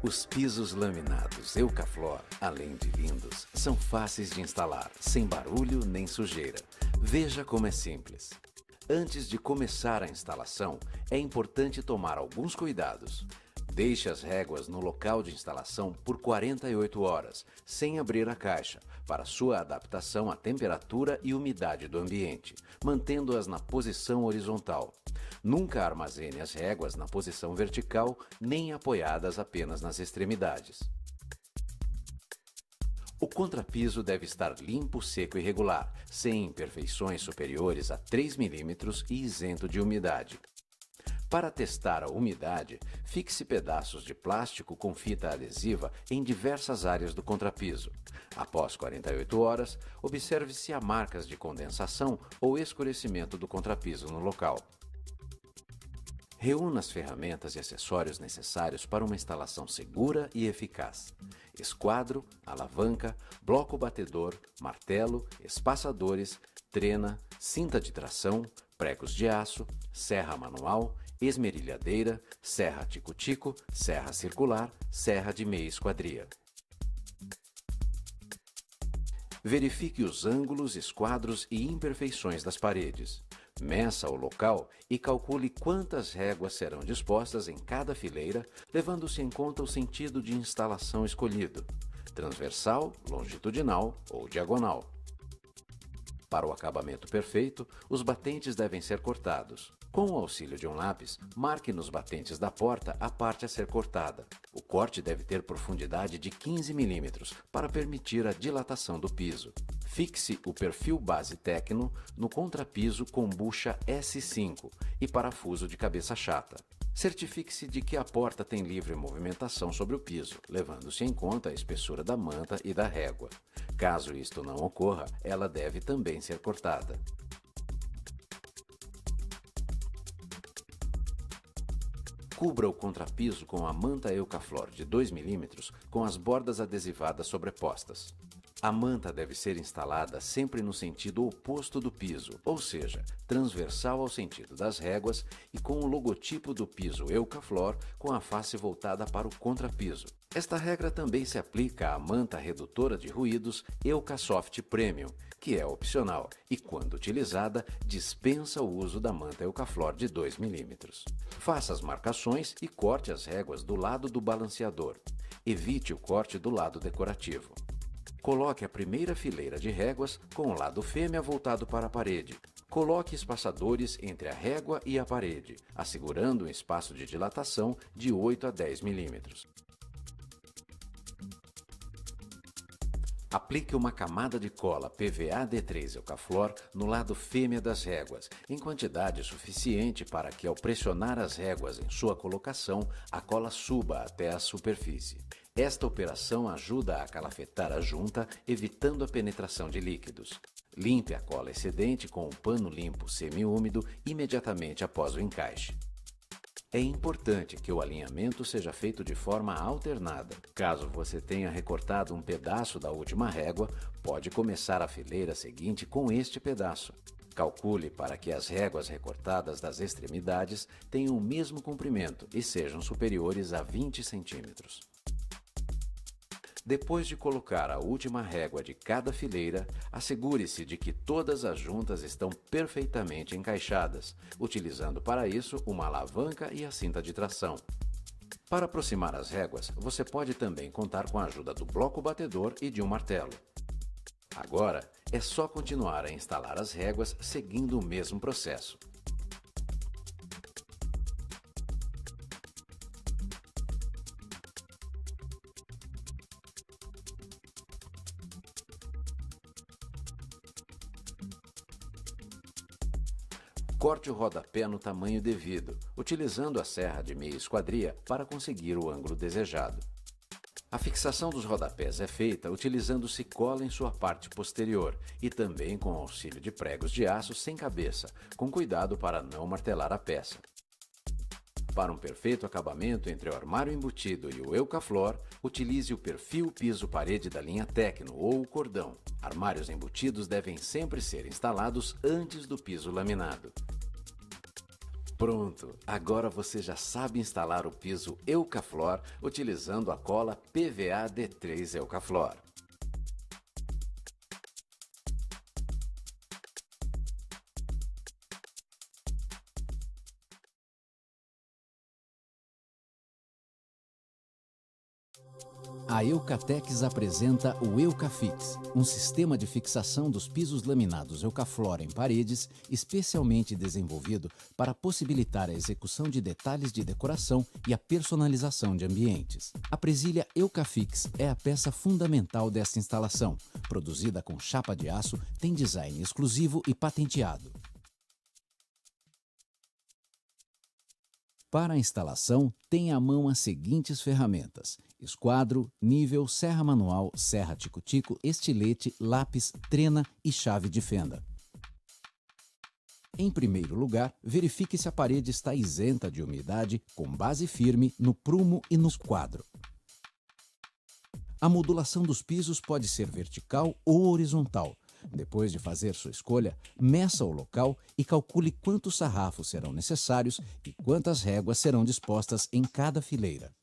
Os pisos laminados Eucaflor, além de lindos, são fáceis de instalar, sem barulho nem sujeira. Veja como é simples. Antes de começar a instalação, é importante tomar alguns cuidados. Deixe as réguas no local de instalação por 48 horas, sem abrir a caixa, para sua adaptação à temperatura e umidade do ambiente, mantendo-as na posição horizontal. Nunca armazene as réguas na posição vertical, nem apoiadas apenas nas extremidades. O contrapiso deve estar limpo, seco e regular, sem imperfeições superiores a 3 mm e isento de umidade. Para testar a umidade, fixe pedaços de plástico com fita adesiva em diversas áreas do contrapiso. Após 48 horas, observe se há marcas de condensação ou escurecimento do contrapiso no local. Reúna as ferramentas e acessórios necessários para uma instalação segura e eficaz. Esquadro, alavanca, bloco batedor, martelo, espaçadores, trena, cinta de tração, pregos de aço, serra manual, esmerilhadeira, serra tico-tico, serra circular, serra de meia esquadria. Verifique os ângulos, esquadros e imperfeições das paredes. Meça o local e calcule quantas réguas serão dispostas em cada fileira, levando-se em conta o sentido de instalação escolhido: transversal, longitudinal ou diagonal. Para o acabamento perfeito, os batentes devem ser cortados. Com o auxílio de um lápis, marque nos batentes da porta a parte a ser cortada. O corte deve ter profundidade de 15 mm para permitir a dilatação do piso. Fixe o perfil base Tecno no contrapiso com bucha S5 e parafuso de cabeça chata. Certifique-se de que a porta tem livre movimentação sobre o piso, levando-se em conta a espessura da manta e da régua. Caso isto não ocorra, ela deve também ser cortada. Cubra o contrapiso com a manta Eucaflor de 2 mm com as bordas adesivadas sobrepostas. A manta deve ser instalada sempre no sentido oposto do piso, ou seja, transversal ao sentido das réguas e com o logotipo do piso Eucaflor com a face voltada para o contrapiso. Esta regra também se aplica à manta redutora de ruídos Eucasoft Premium, que é opcional e, quando utilizada, dispensa o uso da manta Eucaflor de 2 mm. Faça as marcações e corte as réguas do lado do balanceador. Evite o corte do lado decorativo. Coloque a primeira fileira de réguas com o lado fêmea voltado para a parede. Coloque espaçadores entre a régua e a parede, assegurando um espaço de dilatação de 8 a 10 mm. Aplique uma camada de cola PVA D3 Eucaflor no lado fêmea das réguas, em quantidade suficiente para que, ao pressionar as réguas em sua colocação, a cola suba até a superfície. Esta operação ajuda a calafetar a junta, evitando a penetração de líquidos. Limpe a cola excedente com um pano limpo semi-úmido imediatamente após o encaixe. É importante que o alinhamento seja feito de forma alternada. Caso você tenha recortado um pedaço da última régua, pode começar a fileira seguinte com este pedaço. Calcule para que as réguas recortadas das extremidades tenham o mesmo comprimento e sejam superiores a 20 cm. Depois de colocar a última régua de cada fileira, assegure-se de que todas as juntas estão perfeitamente encaixadas, utilizando para isso uma alavanca e a cinta de tração. Para aproximar as réguas, você pode também contar com a ajuda do bloco batedor e de um martelo. Agora, é só continuar a instalar as réguas seguindo o mesmo processo. Corte o rodapé no tamanho devido, utilizando a serra de meia esquadria para conseguir o ângulo desejado. A fixação dos rodapés é feita utilizando-se cola em sua parte posterior e também com auxílio de pregos de aço sem cabeça, com cuidado para não martelar a peça. Para um perfeito acabamento entre o armário embutido e o Eucaflor, utilize o perfil piso-parede da linha Tecno ou o cordão. Armários embutidos devem sempre ser instalados antes do piso laminado. Pronto! Agora você já sabe instalar o piso Eucaflor utilizando a cola PVA D3 Eucaflor. A Eucatex apresenta o Eucafix, um sistema de fixação dos pisos laminados Eucaflor em paredes, especialmente desenvolvido para possibilitar a execução de detalhes de decoração e a personalização de ambientes. A presilha Eucafix é a peça fundamental desta instalação. Produzida com chapa de aço, tem design exclusivo e patenteado. Para a instalação, tenha à mão as seguintes ferramentas: esquadro, nível, serra manual, serra tico-tico, estilete, lápis, trena e chave de fenda. Em primeiro lugar, verifique se a parede está isenta de umidade, com base firme no prumo e no esquadro. A modulação dos pisos pode ser vertical ou horizontal. Depois de fazer sua escolha, meça o local e calcule quantos sarrafos serão necessários e quantas réguas serão dispostas em cada fileira.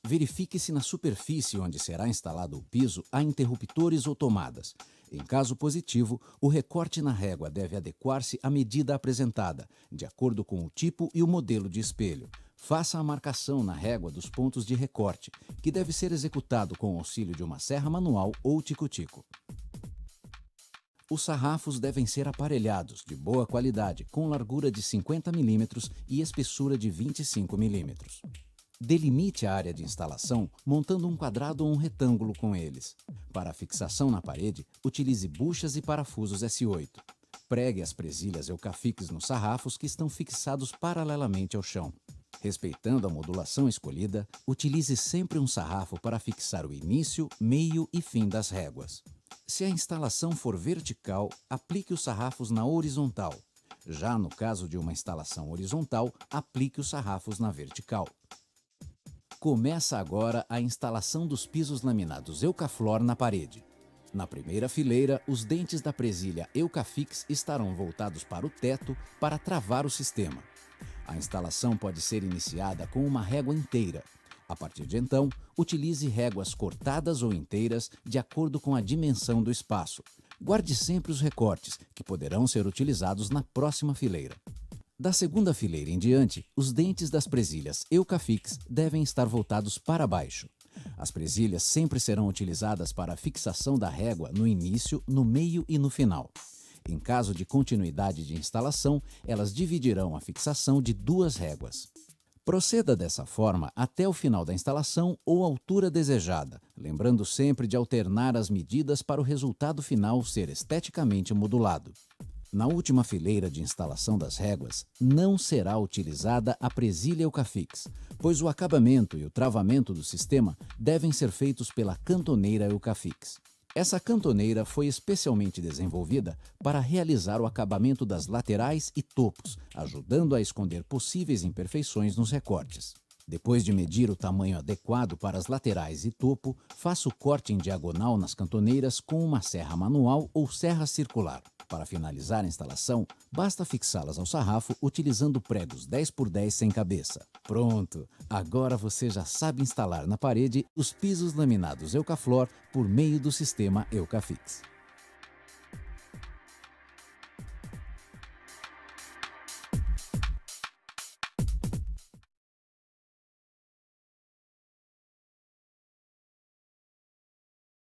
Verifique se na superfície onde será instalado o piso há interruptores ou tomadas. Em caso positivo, o recorte na régua deve adequar-se à medida apresentada, de acordo com o tipo e o modelo de espelho. Faça a marcação na régua dos pontos de recorte, que deve ser executado com o auxílio de uma serra manual ou tico-tico. Os sarrafos devem ser aparelhados, de boa qualidade, com largura de 50 mm e espessura de 25 mm. Delimite a área de instalação montando um quadrado ou um retângulo com eles. Para a fixação na parede, utilize buchas e parafusos S8. Pregue as presilhas Eucafix nos sarrafos que estão fixados paralelamente ao chão. Respeitando a modulação escolhida, utilize sempre um sarrafo para fixar o início, meio e fim das réguas. Se a instalação for vertical, aplique os sarrafos na horizontal. Já no caso de uma instalação horizontal, aplique os sarrafos na vertical. Começa agora a instalação dos pisos laminados Eucaflor na parede. Na primeira fileira, os dentes da presilha Eucafix estarão voltados para o teto para travar o sistema. A instalação pode ser iniciada com uma régua inteira. A partir de então, utilize réguas cortadas ou inteiras de acordo com a dimensão do espaço. Guarde sempre os recortes, que poderão ser utilizados na próxima fileira. Da segunda fileira em diante, os dentes das presilhas Eucafix devem estar voltados para baixo. As presilhas sempre serão utilizadas para a fixação da régua no início, no meio e no final. Em caso de continuidade de instalação, elas dividirão a fixação de duas réguas. Proceda dessa forma até o final da instalação ou altura desejada, lembrando sempre de alternar as medidas para o resultado final ser esteticamente modulado. Na última fileira de instalação das réguas, não será utilizada a presilha Eucafix, pois o acabamento e o travamento do sistema devem ser feitos pela cantoneira Eucafix. Essa cantoneira foi especialmente desenvolvida para realizar o acabamento das laterais e topos, ajudando a esconder possíveis imperfeições nos recortes. Depois de medir o tamanho adequado para as laterais e topo, faça o corte em diagonal nas cantoneiras com uma serra manual ou serra circular. Para finalizar a instalação, basta fixá-las ao sarrafo utilizando pregos 10 por 10 sem cabeça. Pronto! Agora você já sabe instalar na parede os pisos laminados Eucaflor por meio do sistema Eucafix.